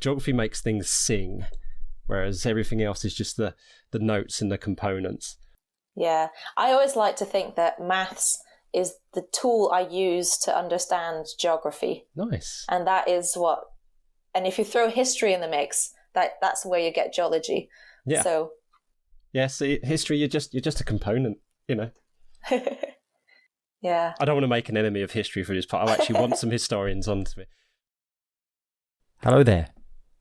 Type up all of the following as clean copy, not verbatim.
geography makes things sing, whereas everything else is just the notes and the components. Yeah, I always like to think that maths is the tool I use to understand geography. Nice. And that is and if you throw history in the mix, that's where you get geology. Yeah. So yeah, see, history, you're just a component, you know. Yeah. I don't want to make an enemy of history for this part. I actually want some historians onto me. Hello there.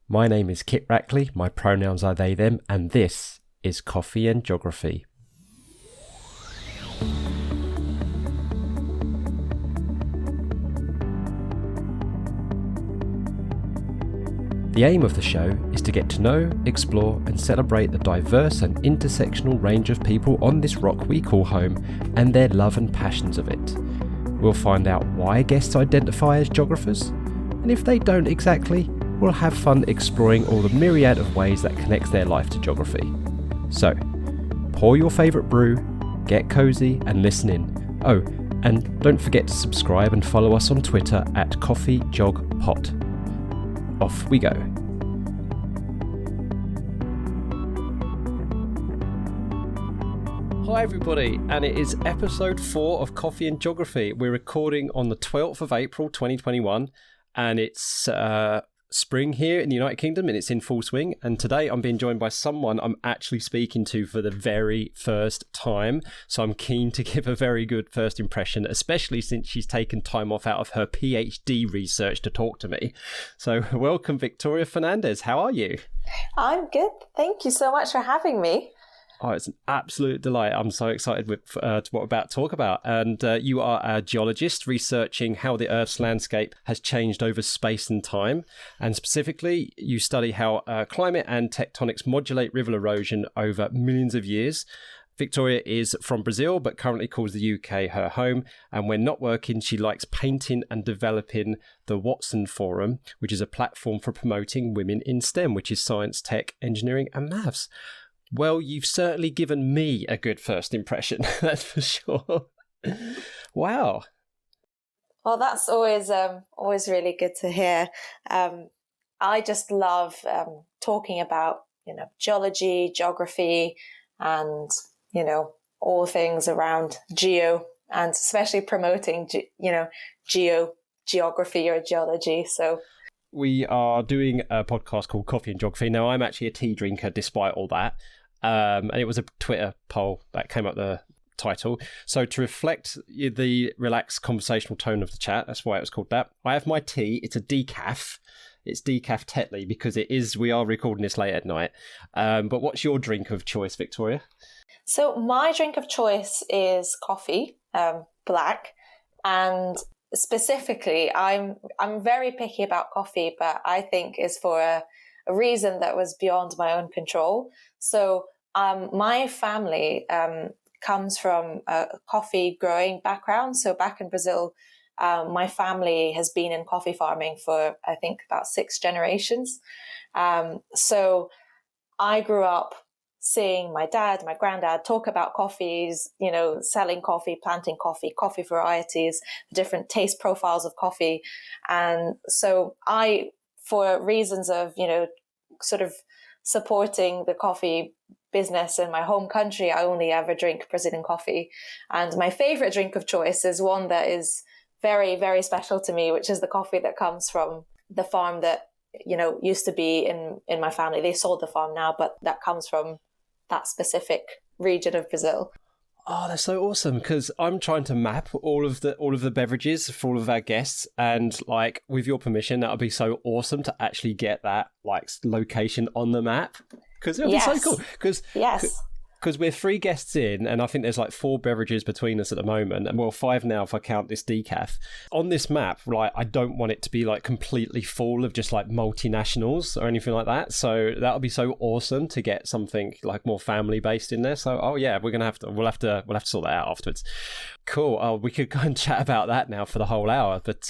My name is Kit Rackley. My pronouns are they, them, and this is Coffee and Geography. The aim of the show is to get to know, explore and celebrate the diverse and intersectional range of people on this rock we call home and their love and passions of it. We'll find out why guests identify as geographers, and if they don't exactly, we'll have fun exploring all the myriad of ways that connects their life to geography. So, pour your favourite brew, get cosy and listen in. Oh, and don't forget to subscribe and follow us on Twitter at CoffeeJogPot. Off we go. Hi everybody, and it is episode 4 of Coffee and Geography. We're recording on the 12th of April 2021, and it's spring here in the United Kingdom and it's in full swing. And today I'm being joined by someone I'm actually speaking to for the very first time, so I'm keen to give a very good first impression, especially since she's taken time off out of her PhD research to talk to me. So welcome, Victoria Fernandes. How are you? I'm good. Thank you so much for having me. Oh, it's an absolute delight. I'm so excited with what we're about to talk about. And you are a geologist researching how the Earth's landscape has changed over space and time. And specifically, you study how climate and tectonics modulate river erosion over millions of years. Victoria is from Brazil, but currently calls the UK her home. And when not working, she likes painting and developing the Watson Forum, which is a platform for promoting women in STEM, which is science, tech, engineering and maths. Well, you've certainly given me a good first impression, that's for sure. Wow. Well, that's always really good to hear. I just love talking about, geology, geography, and, all things around geo, and especially promoting, geography or geology. So we are doing a podcast called Coffee and Geography. Now, I'm actually a tea drinker despite all that. And it was a Twitter poll that came up the title. So to reflect the relaxed conversational tone of the chat, that's why it was called that. I have my tea. It's a decaf. It's decaf Tetley because we are recording this late at night. But what's your drink of choice, Victoria? So my drink of choice is coffee, black, and specifically, I'm very picky about coffee, but I think is for a reason that was beyond my own control. So my family comes from a coffee growing background. So back in Brazil, my family has been in coffee farming for, I think, about 6 generations. So I grew up seeing my dad, my granddad talk about coffees, selling coffee, planting coffee, coffee varieties, different taste profiles of coffee. And so I, for reasons of, sort of supporting the coffee business in my home country, I only ever drink Brazilian coffee. And my favorite drink of choice is one that is very, very special to me, which is the coffee that comes from the farm that, used to be in my family. They sold the farm now, but that comes from that specific region of Brazil. Oh, that's so awesome, because I'm trying to map all of the beverages for all of our guests, and with your permission, that would be so awesome to actually get that location on the map, because it would be so cool. Because we're 3 guests in, and I think there's 4 beverages between us at the moment, and 5 now if I count this decaf. On this map, I don't want it to be completely full of just multinationals or anything like that. So that would be so awesome to get something more family based in there. So we'll have to sort that out afterwards. Cool. We could go and chat about that now for the whole hour, but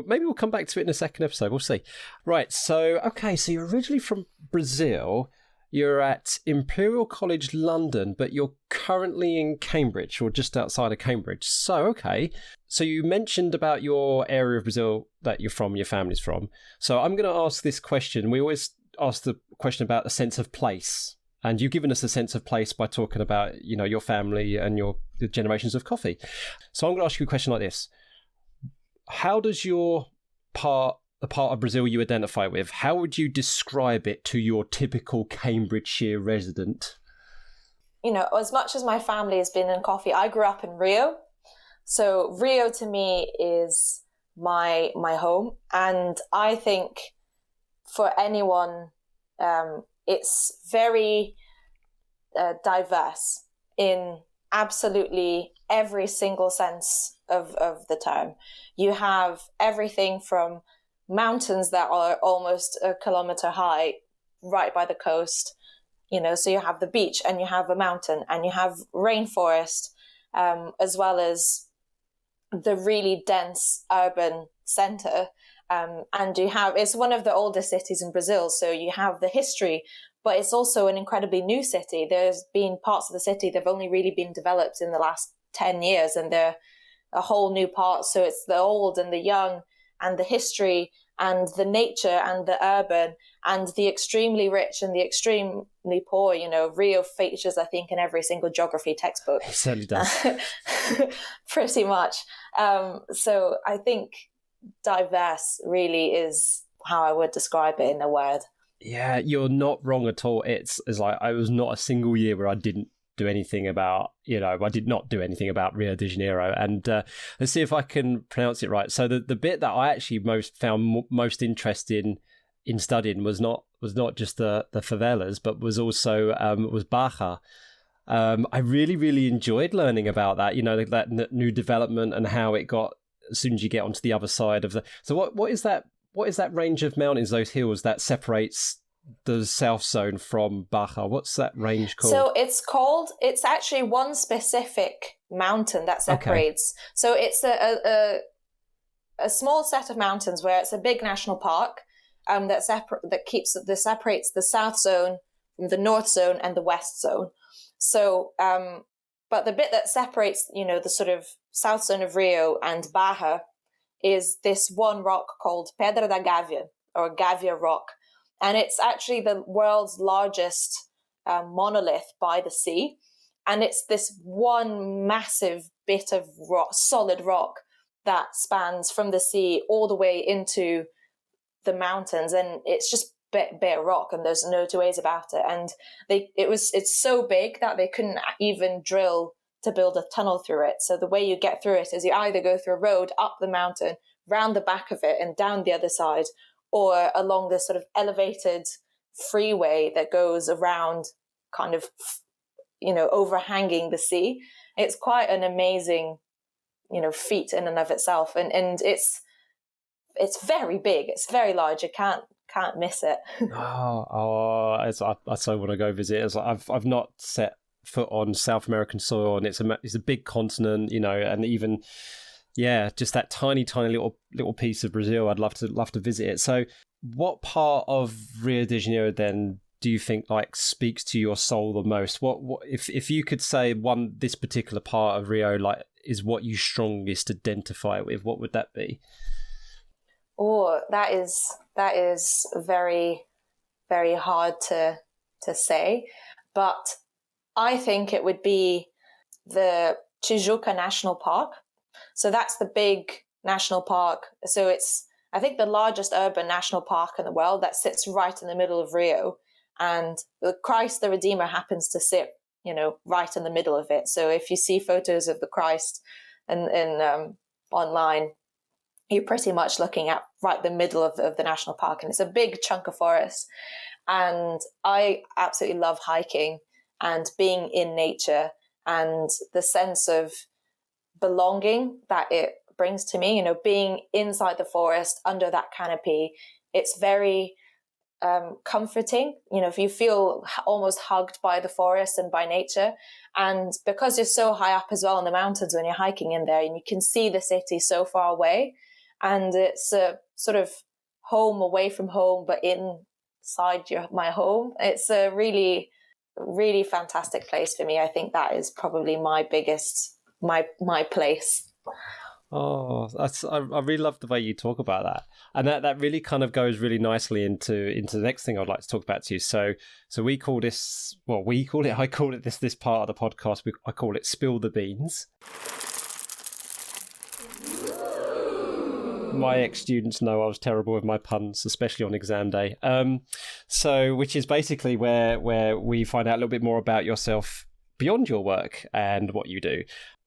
maybe we'll come back to it in a second episode. We'll see. Right. So so you're originally from Brazil. you're at Imperial College London, but you're currently in Cambridge or just outside of Cambridge. So, okay. So you mentioned about your area of Brazil that you're from, your family's from. So I'm going to ask this question. We always ask the question about the sense of place. And you've given us a sense of place by talking about, your family and the generations of coffee. So I'm going to ask you a question like this. How does the part of Brazil you identify with, how would you describe it to your typical Cambridgeshire resident? As much as my family has been in coffee, I grew up in Rio. So Rio to me is my home. And I think for anyone, it's very diverse in absolutely every single sense of the term. You have everything from mountains that are almost a kilometer high right by the coast, so you have the beach and you have a mountain and you have rainforest, as well as the really dense urban center. And it's one of the oldest cities in Brazil. So you have the history, but it's also an incredibly new city. There's been parts of the city that have only really been developed in the last 10 years, and they're a whole new part. So it's the old and the young and the history and the nature and the urban and the extremely rich and the extremely poor. Rio features, I think, in every single geography textbook. It certainly does. Pretty much. So I think diverse really is how I would describe it in a word. Yeah, you're not wrong at all. It's like I was not a single year where I didn't do anything about, I did not do anything about Rio de Janeiro. And let's see if I can pronounce it right. So the bit that I actually found most interesting in studying was not just the favelas, but was also was Baja. I really, really enjoyed learning about that, that new development and how it got as soon as you get onto the other side of the... So what is that range of mountains, those hills that separates the south zone from Baja? What's that range called? So it's actually one specific mountain that separates. Okay. So it's a small set of mountains where it's a big national park that separates the south zone from the north zone and the west zone. So, but the bit that separates, the sort of south zone of Rio and Baja is this one rock called Pedra da Gávea, or Gávea Rock. And it's actually the world's largest monolith by the sea. And it's this one massive bit of rock, solid rock, that spans from the sea all the way into the mountains. And it's just bare rock, and there's no two ways about it. And it's so big that they couldn't even drill to build a tunnel through it. So the way you get through it is you either go through a road up the mountain, round the back of it and down the other side, or along this sort of elevated freeway that goes around, kind of, overhanging the sea. It's quite an amazing, feat in and of itself. And it's very big. It's very large. You can't miss it. I so want to go visit. It's like I've not set foot on South American soil, and it's a big continent, and even just that tiny little piece of Brazil. I'd love to visit it. So what part of Rio de Janeiro then do you think speaks to your soul the most? What if you could say this particular part of Rio is what you strongest identify with, what would that be? Oh, that is very, very hard to say, but I think it would be the Tijuca National Park. So that's the big national park. So it's, I think, the largest urban national park in the world that sits right in the middle of Rio. And the Christ the Redeemer happens to sit, right in the middle of it. So if you see photos of the Christ in online, you're pretty much looking at right the middle of the national park. And it's a big chunk of forest. And I absolutely love hiking and being in nature, and the sense of belonging that it brings to me, being inside the forest under that canopy. It's very comforting, if you feel almost hugged by the forest and by nature. And because you're so high up as well in the mountains when you're hiking in there, and you can see the city so far away, and it's a sort of home away from home, but in my home. It's a really, really fantastic place for me. I think that is probably my biggest, my place. Oh, I really love the way you talk about that, and that really kind of goes really nicely into the next thing I'd like to talk about to you. So we call this, well, I call it this part of the podcast. I call it Spill the Beans. My ex-students know I was terrible with my puns, especially on exam day. So which is basically where we find out a little bit more about yourself beyond your work and what you do.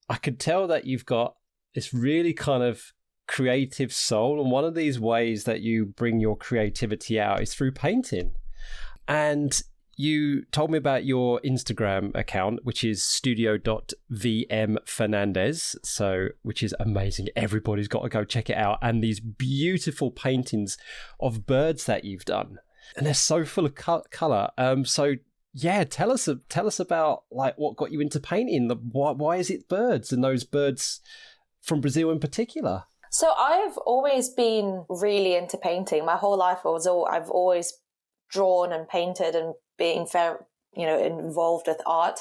I could tell that you've got this really kind of creative soul, and one of these ways that you bring your creativity out is through painting. And you told me about your Instagram account, which is studio.vmfernandes, so which is amazing. Everybody's got to go check it out. And these beautiful paintings of birds that you've done, and they're so full of color. So yeah, tell us about like what got you into painting. Why is it birds, and those birds from Brazil in particular? So I've always been really into painting. My whole life I've always drawn and painted and being involved with art.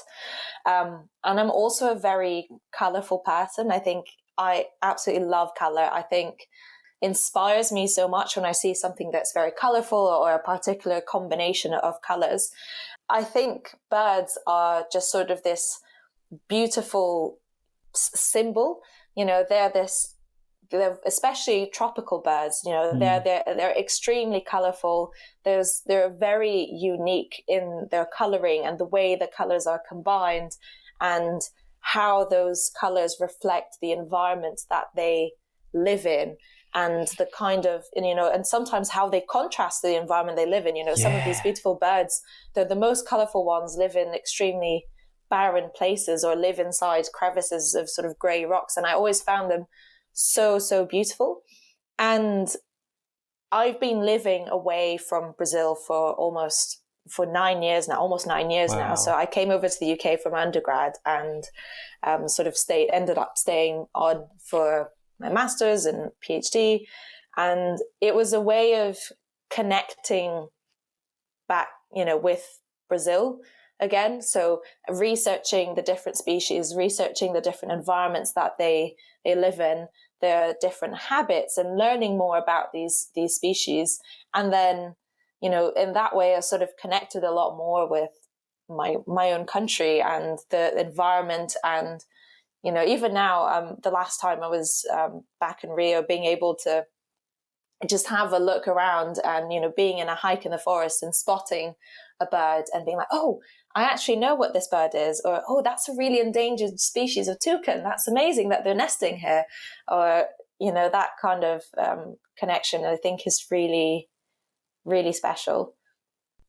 And I'm also a very colourful person. I think I absolutely love colour. I think inspires me so much when I see something that's very colourful or a particular combination of colours. I think birds are just sort of this beautiful symbol. They're especially tropical birds. They're extremely colorful. They're very unique in their coloring and the way the colors are combined, and how those colors reflect the environment that they live in, and the kind of and sometimes how they contrast the environment they live in. Some of these beautiful birds, they're the most colorful ones, live in extremely barren places or live inside crevices of sort of gray rocks, and I always found them so beautiful. And I've been living away from Brazil for almost 9 years now. Wow. So I came over to the UK from undergrad and ended up staying on for my master's and PhD, and it was a way of connecting back with Brazil again. So researching the different species, researching the different environments that they live in, their different habits, and learning more about these species. And then, in that way, I sort of connected a lot more with my own country and the environment. And, even now, the last time I was back in Rio, being able to just have a look around and, being in a hike in the forest and spotting a bird and being like, oh, I actually know what this bird is, or, oh, that's a really endangered species of toucan. That's amazing that they're nesting here. Or, that kind of connection, I think, is really, really special.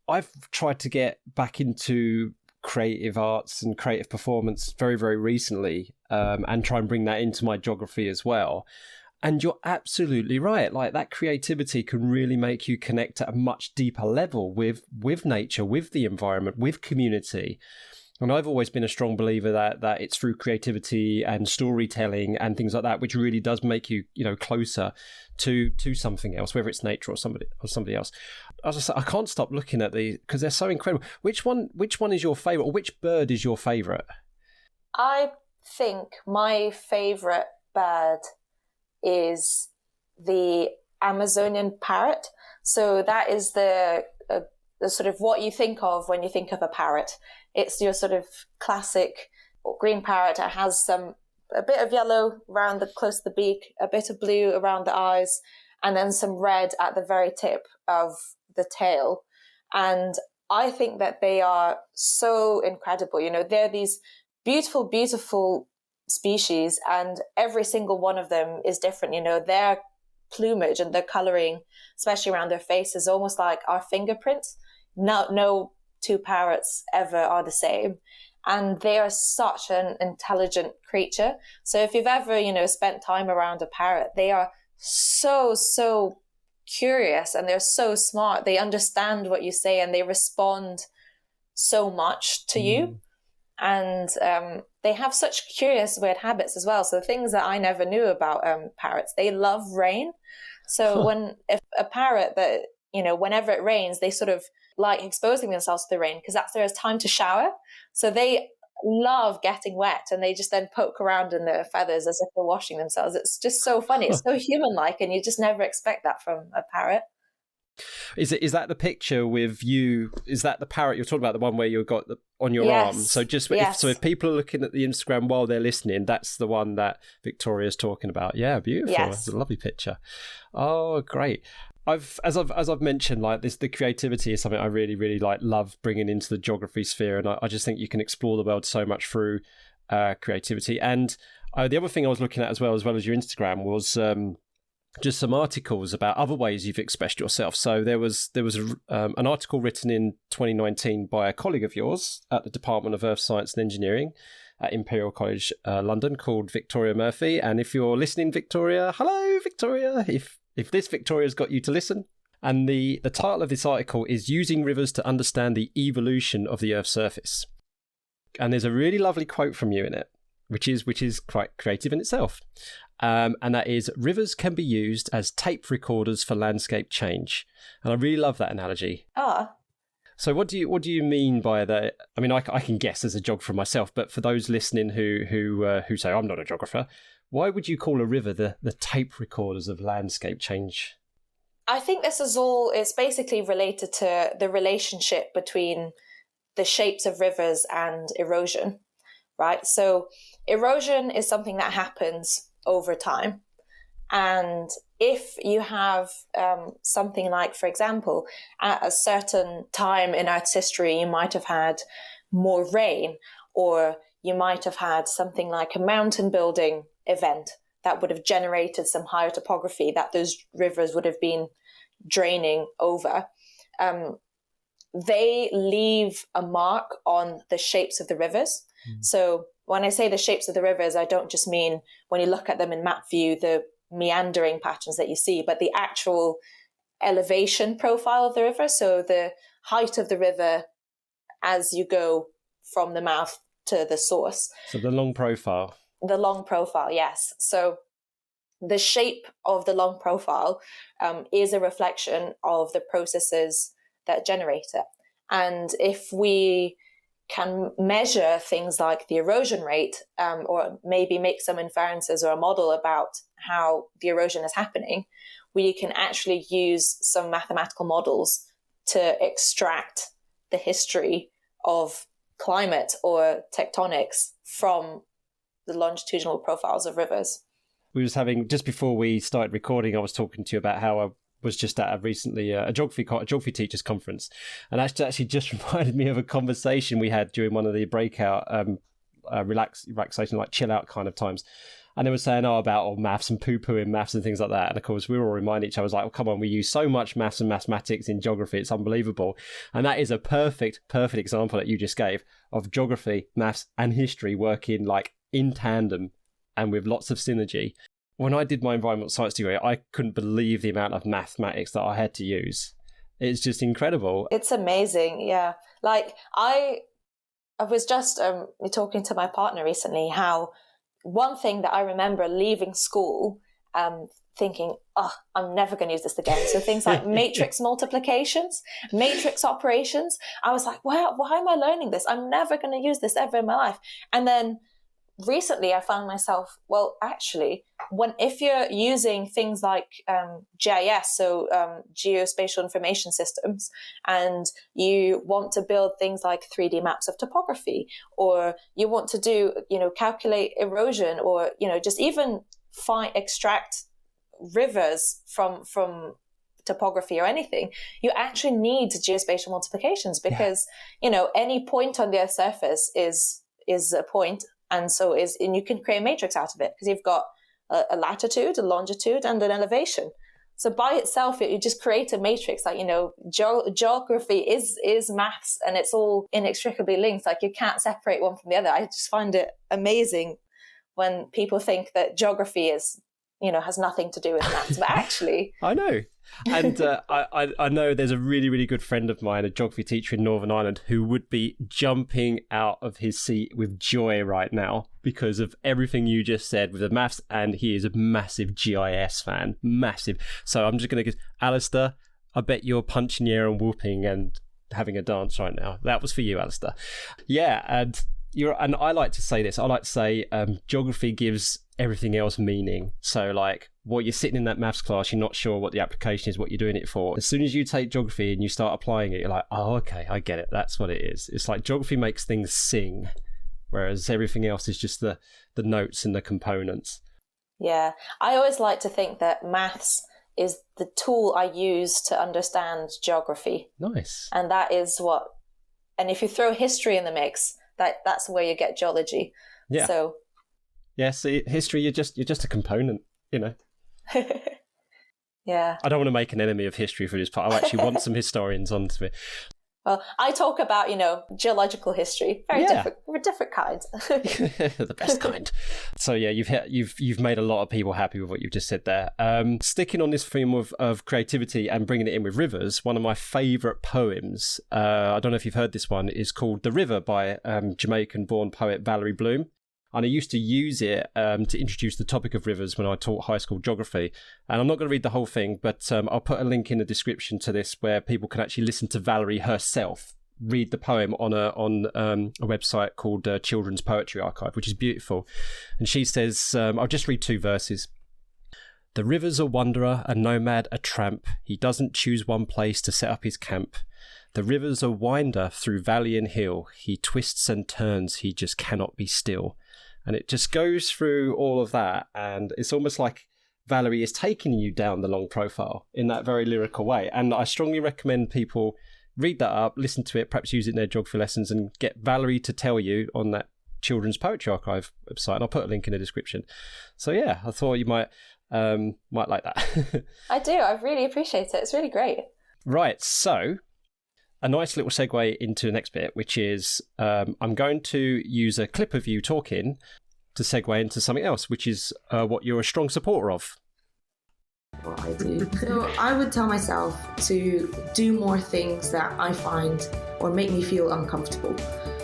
I've tried to get back into creative arts and creative performance very, very recently, and try and bring that into my geography as well. And you're absolutely right. Like, that creativity can really make you connect at a much deeper level with nature, with the environment, with community. And I've always been a strong believer that it's through creativity and storytelling and things like that, which really does make you, closer to something else, whether it's nature or somebody else. As I said, I can't stop looking at these because they're so incredible. Which one is your favorite, or which bird is your favorite? I think my favorite bird is the Amazonian parrot. So that is the sort of what you think of when you think of a parrot. It's your sort of classic green parrot. It has a bit of yellow around close to the beak, a bit of blue around the eyes, and then some red at the very tip of the tail. And I think that they are so incredible. They're these beautiful, beautiful species, and every single one of them is different. Their plumage and their coloring, especially around their face, is almost like our fingerprints. No two parrots ever are the same, and they are such an intelligent creature. So if you've ever spent time around a parrot, they are so curious, and they're so smart. They understand what you say, and they respond so much to you. And they have such curious, weird habits as well. So things that I never knew about parrots, they love rain. So if a parrot that whenever it rains, they sort of like exposing themselves to the rain because that's their time to shower. So they love getting wet, and they just then poke around in their feathers as if they're washing themselves. It's just so funny. It's so human-like, and you just never expect that from a parrot. Is that the picture with you? Is that the parrot you're talking about? The one where you've got on your arm? So if people are looking at the Instagram while they're listening, that's the one that Victoria's talking about. Yeah, beautiful. Yes. It's a lovely picture. Oh, great. As I've mentioned, like this, the creativity is something I really, really love bringing into the geography sphere, and I just think you can explore the world so much through creativity. And the other thing I was looking at as well as your Instagram was just some articles about other ways you've expressed yourself. So there was an article written in 2019 by a colleague of yours at the Department of Earth Science and Engineering at Imperial College London called Victoria Murphy. And if you're listening, Victoria, hello, Victoria. If this Victoria's got you to listen. And the title of this article is Using Rivers to Understand the Evolution of the Earth's Surface. And there's a really lovely quote from you in it, which is quite creative in itself. And that is, rivers can be used as tape recorders for landscape change. And I really love that analogy. So what do you mean by that? I mean, I can guess as a geographer myself, but for those listening who say, I'm not a geographer, why would you call a river the tape recorders of landscape change? I think it's basically related to the relationship between the shapes of rivers and erosion, right? So erosion is something that happens over time. And if you have something like, for example, at a certain time in Earth's history, you might have had more rain, or you might have had something like a mountain building event that would have generated some higher topography that those rivers would have been draining over. They leave a mark on the shapes of the rivers. So when I say the shapes of the rivers, I don't just mean when you look at them in map view, the meandering patterns that you see, but the actual elevation profile of the river. So the height of the river as you go from the mouth to the source. So the long profile. The long profile, yes. So the shape of the long profile is a reflection of the processes that generate it. And if we can measure things like the erosion rate, or maybe make some inferences or a model about how the erosion is happening, we can actually use some mathematical models to extract the history of climate or tectonics from the longitudinal profiles of rivers. We was having, just before we started recording, I was talking to you about how I was just at a geography teachers conference, and actually just reminded me of a conversation we had during one of the breakout relaxation, like chill out kind of times. And they were saying about maths and poo-pooing maths and things like that. And of course, we were all reminding each other, like, well, come on, we use so much maths and mathematics in geography. It's unbelievable. And that is a perfect example that you just gave of geography, maths and history working like in tandem and with lots of synergy. When I did my environmental science degree, I couldn't believe the amount of mathematics that I had to use. It's just incredible. It's amazing, yeah. Like, I was just talking to my partner recently how one thing that I remember leaving school thinking, I'm never going to use this again. So things like matrix multiplications, matrix operations. I was like, why am I learning this? I'm never going to use this ever in my life. And then recently I found myself, well, actually, if you're using things like GIS, so geospatial information systems, and you want to build things like 3D maps of topography, or you want to do, calculate erosion, or, just even extract rivers from topography or anything, you actually need geospatial multiplications because, any point on the Earth's surface is a point. And you can create a matrix out of it because you've got a latitude, a longitude, and an elevation. So by itself, you just create a matrix. Like, geography is maths, and it's all inextricably linked. Like, you can't separate one from the other. I just find it amazing when people think that geography is, has nothing to do with maths, but actually, I know. And I know there's a really, really good friend of mine, a geography teacher in Northern Ireland, who would be jumping out of his seat with joy right now because of everything you just said with the maths, and he is a massive GIS fan, massive. So I'm just going to get, Alistair, I bet you're punching the air and whooping and having a dance right now. That was for you, Alistair. Yeah, and I like to say this. I like to say geography gives everything else meaning. So like while you're sitting in that maths class, you're not sure what the application is, what you're doing it for. As soon as you take geography and you start applying it, you're like, oh, okay, I get it. That's what it is. It's like geography makes things sing, whereas everything else is just the notes and the components. Yeah, I always like to think that maths is the tool I use to understand geography. Nice. And that is what, and if you throw history in the mix, that's where you get geology. Yeah. So yeah, see, history, you're just a component, you know. Yeah. I don't want to make an enemy of history for this part. I actually want some historians on to me. Well, I talk about, geological history, different kinds. The best kind. So yeah, you've made a lot of people happy with what you've just said there. Sticking on this theme of creativity and bringing it in with rivers, one of my favourite poems, I don't know if you've heard this one, is called The River by Jamaican-born poet Valerie Bloom. And I used to use it to introduce the topic of rivers when I taught high school geography. And I'm not going to read the whole thing, but I'll put a link in the description to this where people can actually listen to Valerie herself read the poem on a website called Children's Poetry Archive, which is beautiful. And she says, I'll just read 2 verses. The river's a wanderer, a nomad, a tramp. He doesn't choose one place to set up his camp. The river's a winder through valley and hill. He twists and turns, he just cannot be still. And it just goes through all of that, and it's almost like Valerie is taking you down the long profile in that very lyrical way. And I strongly recommend people read that up, listen to it, perhaps use it in their geography lessons, and get Valerie to tell you on that Children's Poetry Archive website. And I'll put a link in the description. So yeah, I thought you might like that. I do. I really appreciate it. It's really great. Right. So a nice little segue into the next bit, which is I'm going to use a clip of you talking to segue into something else, which is what you're a strong supporter of. What I do. So I would tell myself to do more things that I find or make me feel uncomfortable.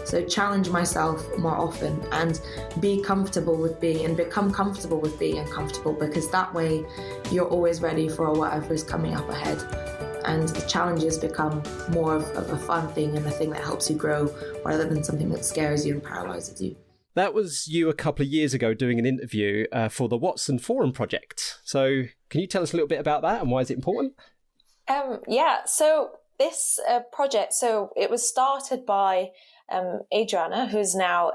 So challenge myself more often and be comfortable with being and become comfortable with being uncomfortable, because that way you're always ready for whatever is coming up ahead. And the challenges become more of a fun thing and a thing that helps you grow rather than something that scares you and paralyzes you. That was you a couple of years ago doing an interview for the Watson Forum project. So can you tell us a little bit about that and why is it important? Yeah, so this project, so it was started by Adriana, who's now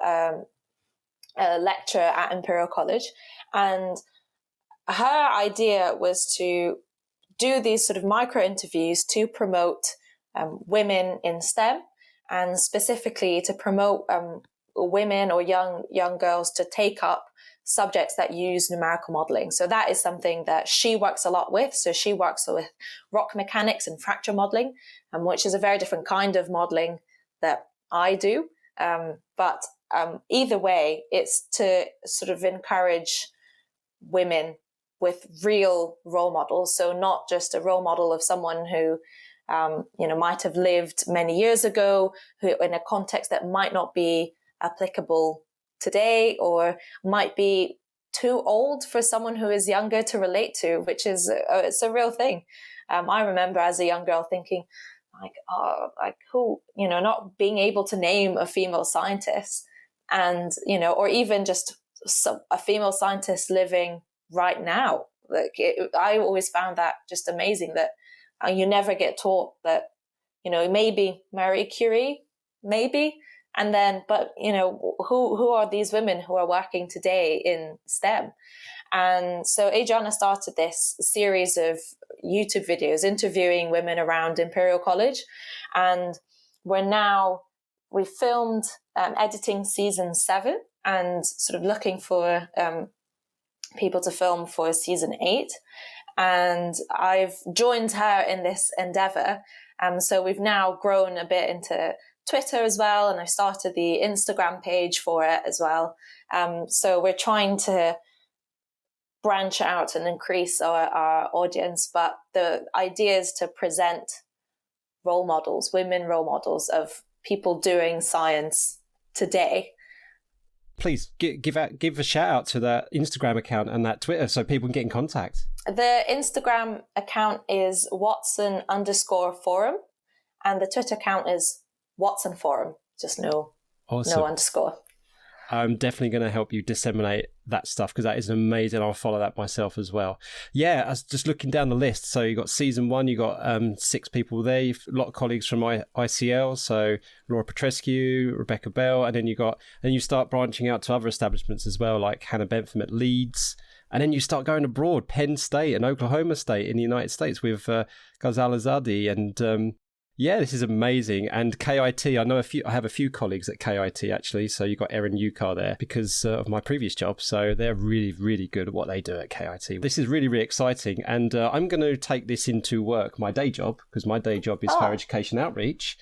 a lecturer at Imperial College. And her idea was to do these sort of micro interviews to promote women in STEM, and specifically to promote women or young girls to take up subjects that use numerical modeling. So that is something that she works a lot with. So she works with rock mechanics and fracture modeling, which is a very different kind of modeling that I do. But either way, it's to sort of encourage women with real role models. So not just a role model of someone who, might have lived many years ago, who in a context that might not be applicable today, or might be too old for someone who is younger to relate to, which is it's a real thing. I remember as a young girl thinking, who, not being able to name a female scientist, and or even just a female scientist living right now. I always found that just amazing that you never get taught that, maybe Marie Curie, maybe. And then, but, who are these women who are working today in STEM? And so Adriana started this series of YouTube videos interviewing women around Imperial College. And we filmed editing season 7 and sort of looking for people to film for season 8. And I've joined her in this endeavor. So we've now grown a bit into Twitter as well, and I started the Instagram page for it as well. So we're trying to branch out and increase our audience, but the idea is to present role models, women role models of people doing science today. Please give a shout out to that Instagram account and that Twitter so people can get in contact. The Instagram account is Watson_forum, and the Twitter account is Watson Forum. Just no underscore. I'm definitely going to help you disseminate that stuff because that is amazing. I'll follow that myself as well. Yeah, I was just looking down the list. So you got season 1, you got 6 people there. You've a lot of colleagues from ICL. So Laura Petrescu, Rebecca Bell, and then you start branching out to other establishments as well, like Hannah Bentham at Leeds. And then you start going abroad, Penn State and Oklahoma State in the United States with Ghazal Azadi and yeah, this is amazing. And KIT, I have a few colleagues at KIT actually. So you've got Erin Ukar there because of my previous job. So they're really, really good at what they do at KIT. This is really, really exciting. And I'm going to take this into work, my day job, because my day job is higher education outreach.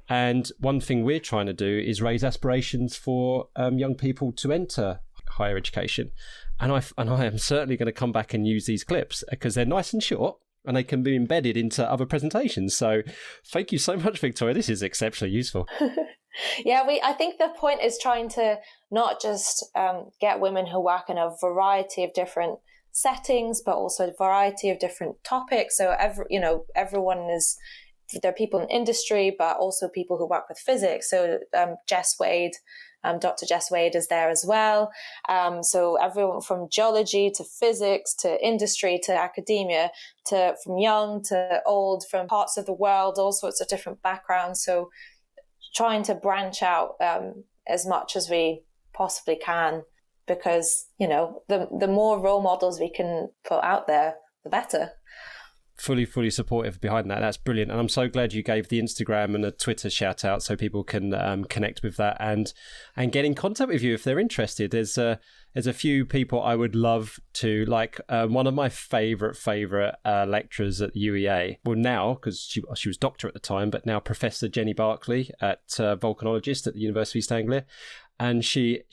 And one thing we're trying to do is raise aspirations for young people to enter higher education. And I am certainly going to come back and use these clips because they're nice and short. And they can be embedded into other presentations. So thank you so much, Victoria. This is exceptionally useful. Yeah, I think the point is trying to not just get women who work in a variety of different settings, but also a variety of different topics. So everyone is, there are people in industry, but also people who work with physics. So Jess Wade, Dr. Jess Wade is there as well. So everyone from geology to physics to industry to academia, to from young to old, from parts of the world, all sorts of different backgrounds. So trying to branch out as much as we possibly can, because, the more role models we can put out there, the better. Fully supportive behind that. That's brilliant. And I'm so glad you gave the Instagram and a Twitter shout out so people can connect with that and get in contact with you if they're interested. There's a few people I would love to, like one of my favorite lecturers at UEA. Well, now, because she was doctor at the time, but now Professor Jenny Barclay volcanologist at the University of East Anglia. And she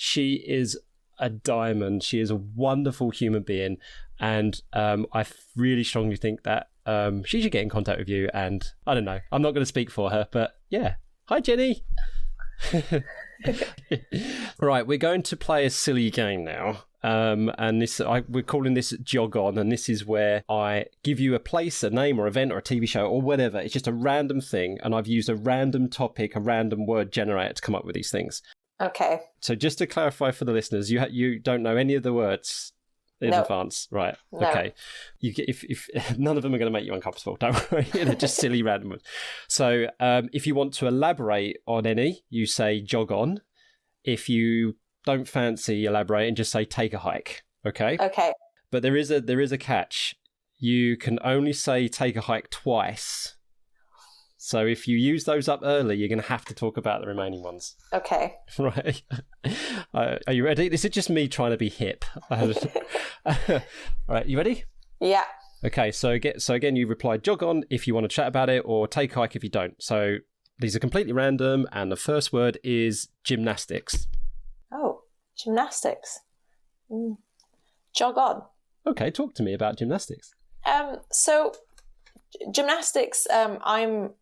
is a diamond. She is a wonderful human being. And I really strongly think that she should get in contact with you. And I don't know, I'm not going to speak for her, but yeah. Hi, Jenny. Right, we're going to play a silly game now. And we're calling this Jog On. And this is where I give you a place, a name or event or a TV show or whatever. It's just a random thing. And I've used a random topic, a random word generator to come up with these things. Okay. So just to clarify for the listeners, you don't know any of the words in advance, right? No. Okay. If none of them are going to make you uncomfortable, don't worry. They're just silly random ones. So if you want to elaborate on any, you say jog on. If you don't fancy elaborating, just say take a hike. Okay. Okay. But there is a catch. You can only say take a hike twice. So if you use those up early, you're going to have to talk about the remaining ones. Okay. Right. Are you ready? This is just me trying to be hip. All right, you ready? Yeah. Okay, so again, you reply jog on if you want to chat about it, or take a hike if you don't. So these are completely random, and the first word is gymnastics. Oh, gymnastics. Jog on. Okay, talk to me about gymnastics. So gymnastics, I'm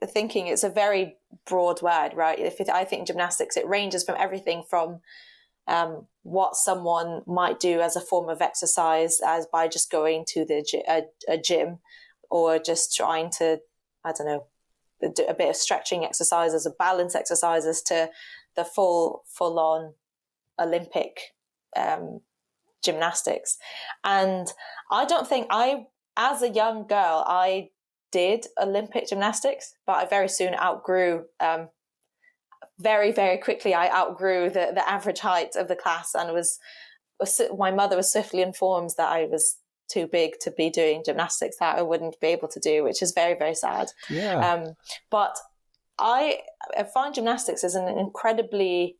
thinking it's a very broad word, right? I think gymnastics, it ranges from everything from what someone might do as a form of exercise, as by just going to a gym, or just trying to, I don't know, do a bit of stretching exercises or balance exercises, to the full-on Olympic gymnastics. And I don't think as a young girl, I did Olympic gymnastics, but I very soon outgrew, very, very quickly, I outgrew the average height of the class, and my mother was swiftly informed that I was too big to be doing gymnastics, that I wouldn't be able to do, which is very, very sad. Yeah. But I find gymnastics is an incredibly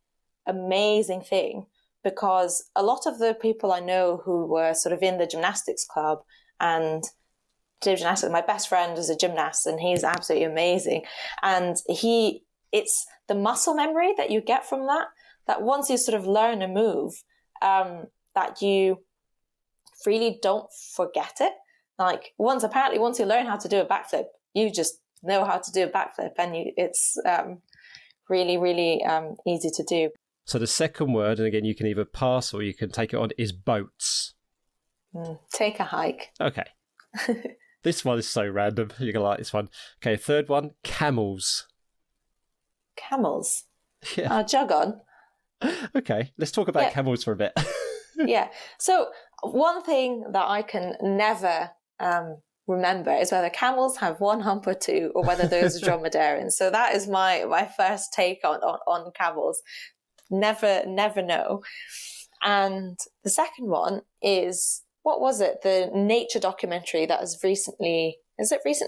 amazing thing, because a lot of the people I know who were sort of in the gymnastics club and did gymnastics, my best friend is a gymnast and he's absolutely amazing. And it's the muscle memory that you get from that once you sort of learn a move, that you really don't forget it. Like once you learn how to do a backflip, you just know how to do a backflip, and it's really, really easy to do. So the second word, and again, you can either pass or you can take it on, is boats. Take a hike. Okay. This one is so random. You're going to like this one. Okay, third one, camels. Camels? Yeah. Jog On. Okay, let's talk about camels for a bit. Yeah. So one thing that I can never remember is whether camels have one hump or two, or whether those are dromedarians. So that is my first take on camels. Never know. And the second one is, what was it? The nature documentary that has recently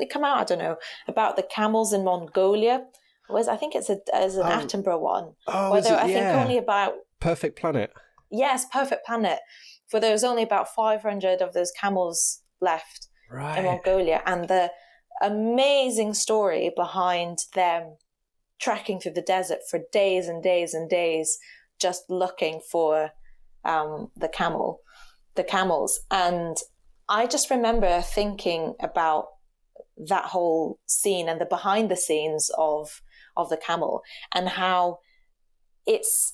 come out? I don't know, about the camels in Mongolia. I think it's an Attenborough one. Oh, where is it? I think only about Perfect Planet. Yes, Perfect Planet. Where there was only about 500 of those camels left in Mongolia, and the amazing story behind them trekking through the desert for days and days and days, just looking for the camels. And I just remember thinking about that whole scene and the behind the scenes of the camel, and how it's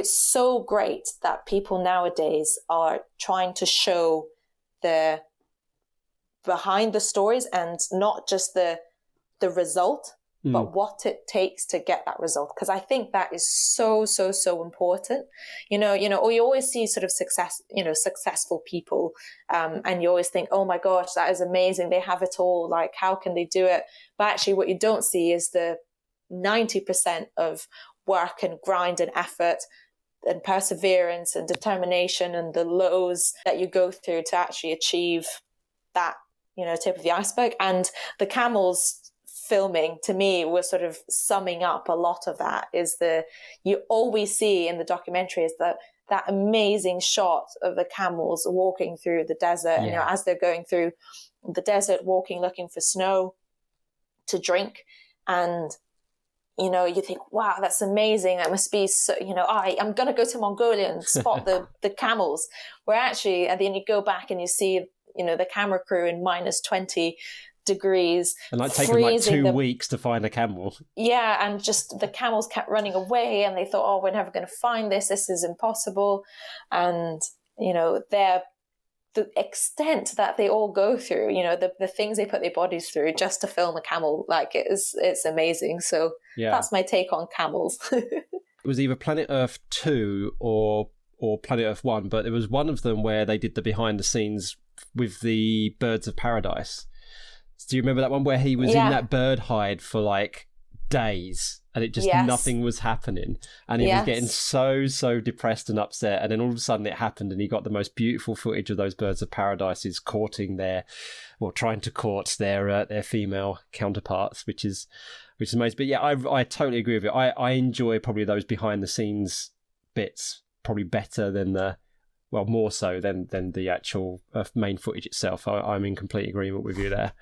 so great that people nowadays are trying to show the behind the stories, and not just the result, but what it takes to get that result. Because I think that is so important. Or you always see sort of successful people, and you always think, oh my gosh, that is amazing. They have it all. Like, how can they do it? But actually what you don't see is the 90% of work and grind and effort and perseverance and determination and the lows that you go through to actually achieve that, tip of the iceberg. And the camels filming, to me, was sort of summing up a lot of that. You always see in the documentary is that amazing shot of the camels walking through the desert, as they're going through the desert, walking, looking for snow to drink. And you think, wow, that's amazing. That must be so, I'm going to go to Mongolia and spot the camels. Where actually, and then you go back and you see, the camera crew in minus 20 degrees. And taking like 2 weeks to find a camel. Yeah, and just the camels kept running away, and they thought, oh, we're never going to find this. This is impossible. And, the extent that they all go through, the things they put their bodies through just to film a camel, it's amazing. So that's my take on camels. It was either Planet Earth 2 or Planet Earth 1, but there was one of them where they did the behind the scenes with the birds of paradise. Do you remember that one where he was in that bird hide for like days, and it just nothing was happening, and he was getting so depressed and upset, and then all of a sudden it happened, and he got the most beautiful footage of those birds of paradises trying to court their female counterparts, which is amazing. But I totally agree with you. I enjoy probably those behind the scenes bits probably better than more so than the actual main footage itself. I'm in complete agreement with you there.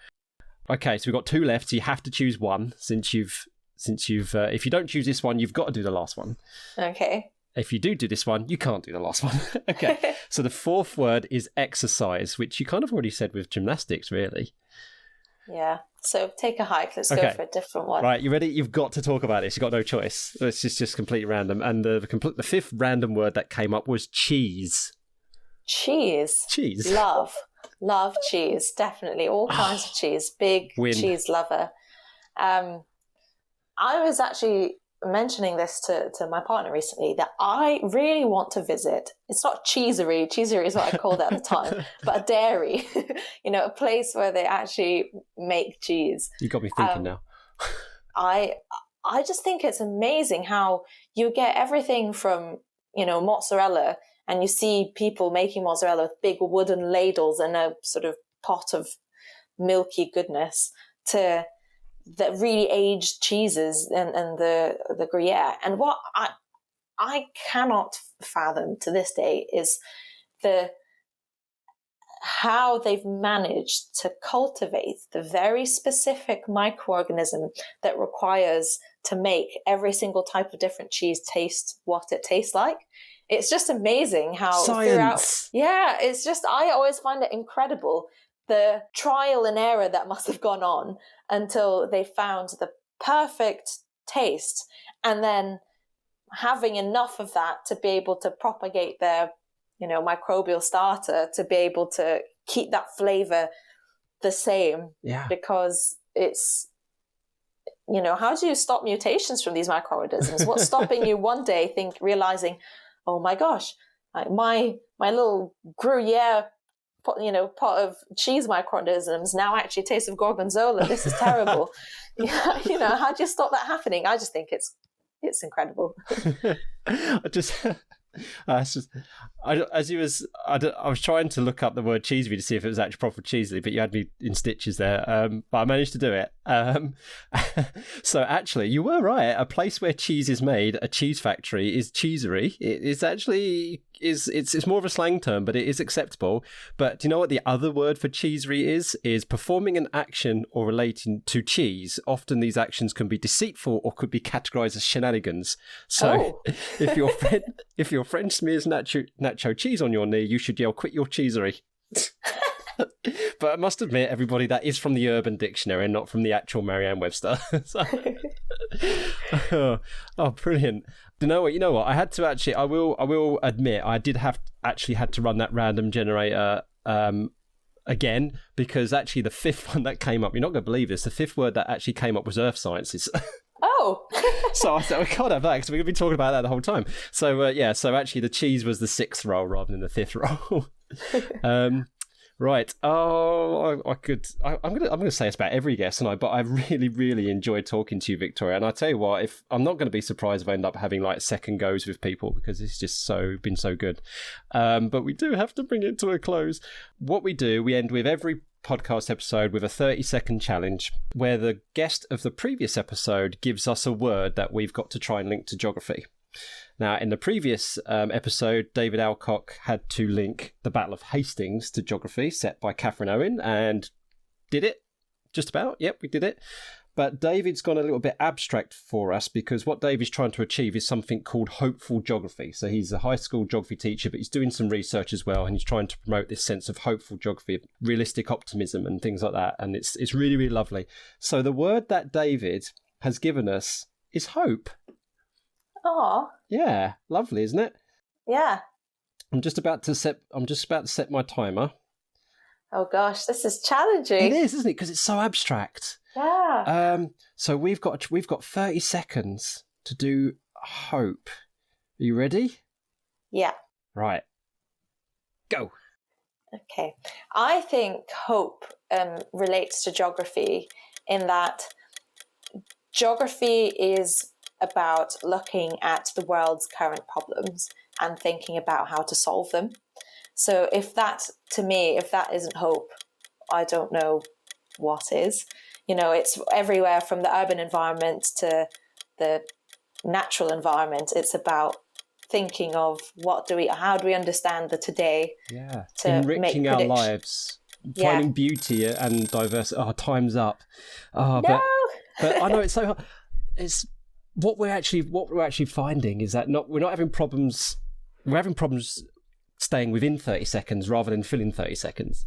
Okay, so we've got 2 left, so you have to choose one, since you've if you don't choose this one, you've got to do the last one. Okay. If you do this one, you can't do the last one. Okay. So the fourth word is exercise, which you kind of already said with gymnastics, really. Yeah. So take a hike. Let's go for a different one. Right, you ready? You've got to talk about this. You've got no choice. It's just completely random. And the fifth random word that came up was cheese. Cheese. Love cheese. Definitely. All kinds of cheese. Big cheese lover. I was actually mentioning this to my partner recently, that I really want to visit. It's not Cheesery. Cheesery is what I called it at the time, but a dairy, a place where they actually make cheese. You got me thinking now. I just think it's amazing how you get everything from, mozzarella, and you see people making mozzarella with big wooden ladles and a sort of pot of milky goodness, to the really aged cheeses and the Gruyere. And what I cannot fathom to this day is how they've managed to cultivate the very specific microorganism that requires to make every single type of different cheese taste what it tastes like. It's just amazing how science. It's just, I always find it incredible, the trial and error that must have gone on until they found the perfect taste. And then having enough of that to be able to propagate their, microbial starter, to be able to keep that flavor the same. Yeah. Because it's, how do you stop mutations from these microorganisms? What's stopping you one day realizing, oh my gosh, like my little Gruyere pot of cheese microorganisms now actually tastes of gorgonzola. This is terrible. How do you stop that happening? I just think it's incredible. I was trying to look up the word Cheesery to see if it was actually proper Cheesery, but you had me in stitches there. But I managed to do it. So actually, you were right. A place where cheese is made, a cheese factory, is Cheesery. It's more of a slang term, but it is acceptable. But do you know what the other word for Cheesery is? Is performing an action or relating to cheese. Often these actions can be deceitful or could be categorized as shenanigans. So if your friend smears nacho cheese on your knee, you should yell, "Quit your cheesery." But I must admit, everybody, that is from the Urban Dictionary and not from the actual Merriam-Webster. Oh, brilliant. You know what? I had to actually, I will admit, I did had to run that random generator again, because actually the fifth one that came up, you're not going to believe this, the fifth word that actually came up was earth sciences. Oh. So I thought, we can't have that because we're going to be talking about that the whole time. So so actually the cheese was the sixth role rather than the fifth role. Right. Oh, I'm gonna say it's about every guest, but I really, really enjoyed talking to you, Victoria. And I tell you what, if I'm not going to be surprised if I end up having like second goes with people, because it's just been so good. But we do have to bring it to a close. What we do, we end with every podcast episode with a 30-second challenge where the guest of the previous episode gives us a word that we've got to try and link to geography. Now, in the previous episode, David Alcock had to link the Battle of Hastings to geography, set by Catherine Owen, and did it. Just about. Yep, we did it. But David's gone a little bit abstract for us, because what David's trying to achieve is something called hopeful geography. So he's a high school geography teacher, but he's doing some research as well, and he's trying to promote this sense of hopeful geography, realistic optimism and things like that. And it's really, really lovely. So the word that David has given us is hope. Oh. Yeah, lovely, isn't it? Yeah. I'm just about to set my timer. Oh gosh, this is challenging. It is, isn't it? Because it's so abstract. Yeah. So we've got 30 seconds to do hope. Are you ready? Yeah. Right. Go. Okay. I think hope relates to geography in that geography is about looking at the world's current problems and thinking about how to solve them. So if that isn't hope, I don't know what is. It's everywhere from the urban environment to the natural environment. It's about thinking of how do we understand the today? Yeah, to enriching our lives, finding beauty and diversity. Oh, time's up. Oh, no! but I know it's so hard. It's what we're actually finding is that we're not having problems. We're having problems staying within 30 seconds rather than filling 30 seconds.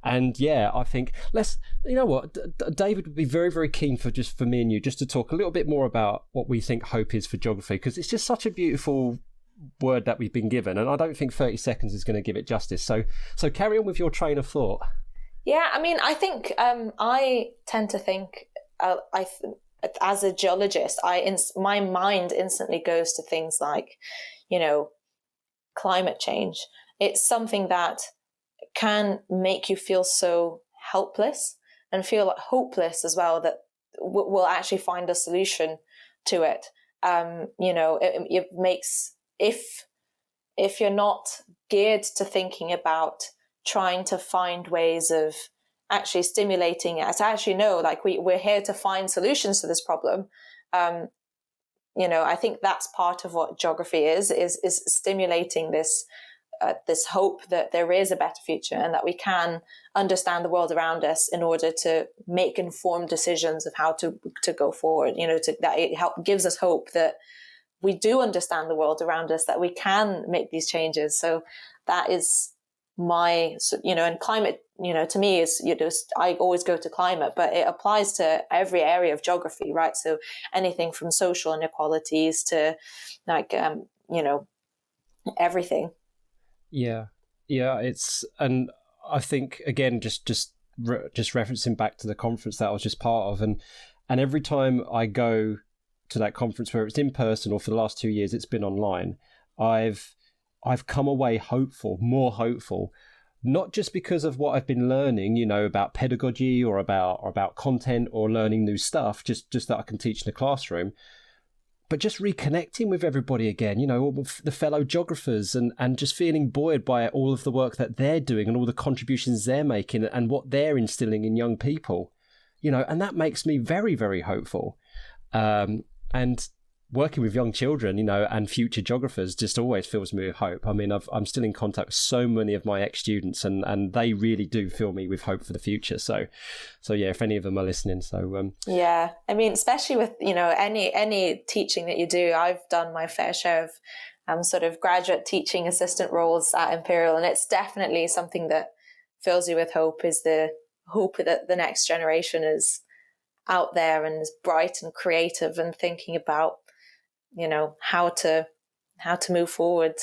And yeah, I think David would be very, very keen for me and you just to talk a little bit more about what we think hope is for geography, because it's just such a beautiful word that we've been given, and I don't think 30 seconds is going to give it justice. So carry on with your train of thought. Yeah, I mean, I think I tend to think as a geologist, my mind instantly goes to things like, climate change. It's something that can make you feel so helpless and feel like hopeless as well, that we'll actually find a solution to it. It makes, if you're not geared to thinking about trying to find ways of actually stimulating it, to actually know, like we're here to find solutions to this problem. I think that's part of what geography is stimulating this hope that there is a better future and that we can understand the world around us in order to make informed decisions of how to go forward. That it gives us hope that we do understand the world around us, that we can make these changes. So that is and climate to me is, I always go to climate, but it applies to every area of geography, right? So anything from social inequalities to like, everything. Yeah. And I think, again, just referencing back to the conference that I was just part of, and every time I go to that conference, where it's in person or for the last 2 years it's been online, I've come away more hopeful, not just because of what I've been learning, about pedagogy or about content or learning new stuff, just that I can teach in the classroom, but just reconnecting with everybody again, all the fellow geographers, and just feeling buoyed by all of the work that they're doing and all the contributions they're making and what they're instilling in young people, and that makes me very, very hopeful. And working with young children, and future geographers just always fills me with hope. I mean, I'm still in contact with so many of my ex-students, and they really do fill me with hope for the future. So yeah, if any of them are listening. So yeah, I mean, especially with any teaching that you do, I've done my fair share of sort of graduate teaching assistant roles at Imperial, and it's definitely something that fills you with hope. Is the hope that the next generation is out there and is bright and creative and thinking about how to move forward.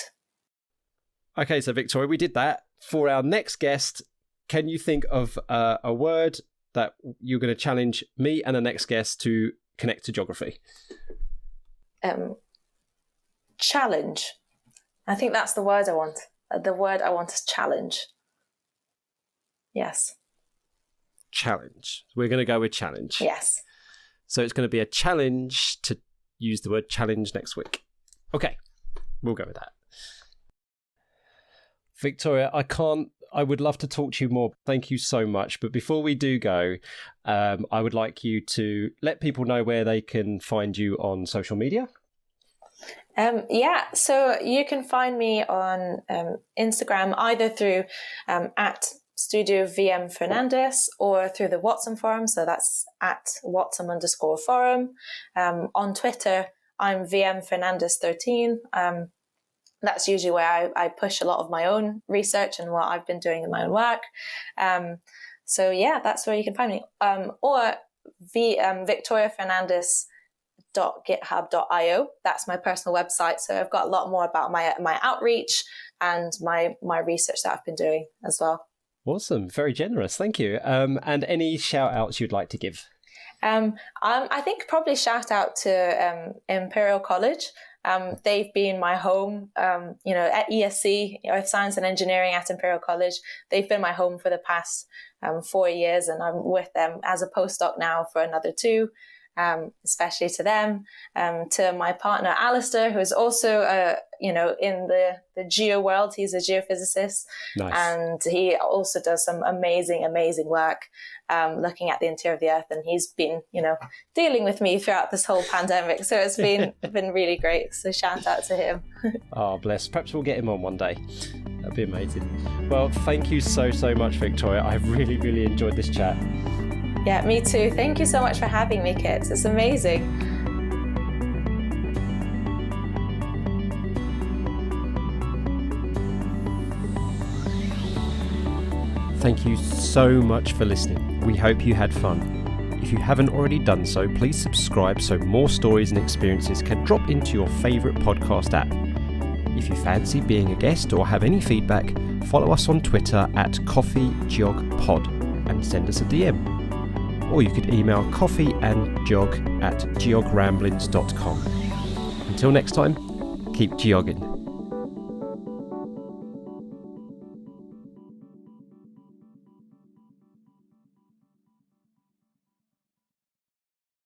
Okay, so Victoria, we did that. For our next guest, can you think of a word that you're going to challenge me and the next guest to connect to geography? Challenge. I think that's the word I want. The word I want is challenge. Yes. Challenge. We're going to go with challenge. Yes. So it's going to be a challenge to use the word challenge next week. Okay, we'll go with that. Victoria, I would love to talk to you more. Thank you so much. But before we do go, I would like you to let people know where they can find you on social media. So you can find me on Instagram, either through at Studio VM Fernandes or through the Watson forum. So that's at Watson_forum. On Twitter, I'm VM Fernandes 13. That's usually where I push a lot of my own research and what I've been doing in my own work. So yeah, that's where you can find me. Or Victoria Fernandes.github.io. That's my personal website. So I've got a lot more about my outreach and my research that I've been doing as well. Awesome. Very generous. Thank you. And any shout outs you'd like to give? I think probably shout out to Imperial College. They've been my home, at ESC, Earth Science and Engineering at Imperial College. They've been my home for the past 4 years, and I'm with them as a postdoc now for another 2. Especially to them, to my partner Alistair, who is also in the geo world. He's a geophysicist. Nice. And he also does some amazing work looking at the interior of the Earth, and he's been dealing with me throughout this whole pandemic, so it's been really great. So shout out to him. Oh, bless. Perhaps we'll get him on one day. That'd be amazing. Well, thank you so much, Victoria. I've really enjoyed this chat. Yeah, me too. Thank you so much for having me, Kit. It's amazing. Thank you so much for listening. We hope you had fun. If you haven't already done so, please subscribe so more stories and experiences can drop into your favourite podcast app. If you fancy being a guest or have any feedback, follow us on Twitter at coffeegeogpod and send us a DM. Or you could email coffeeandjog@geogramblings.com. Until next time, keep geogging.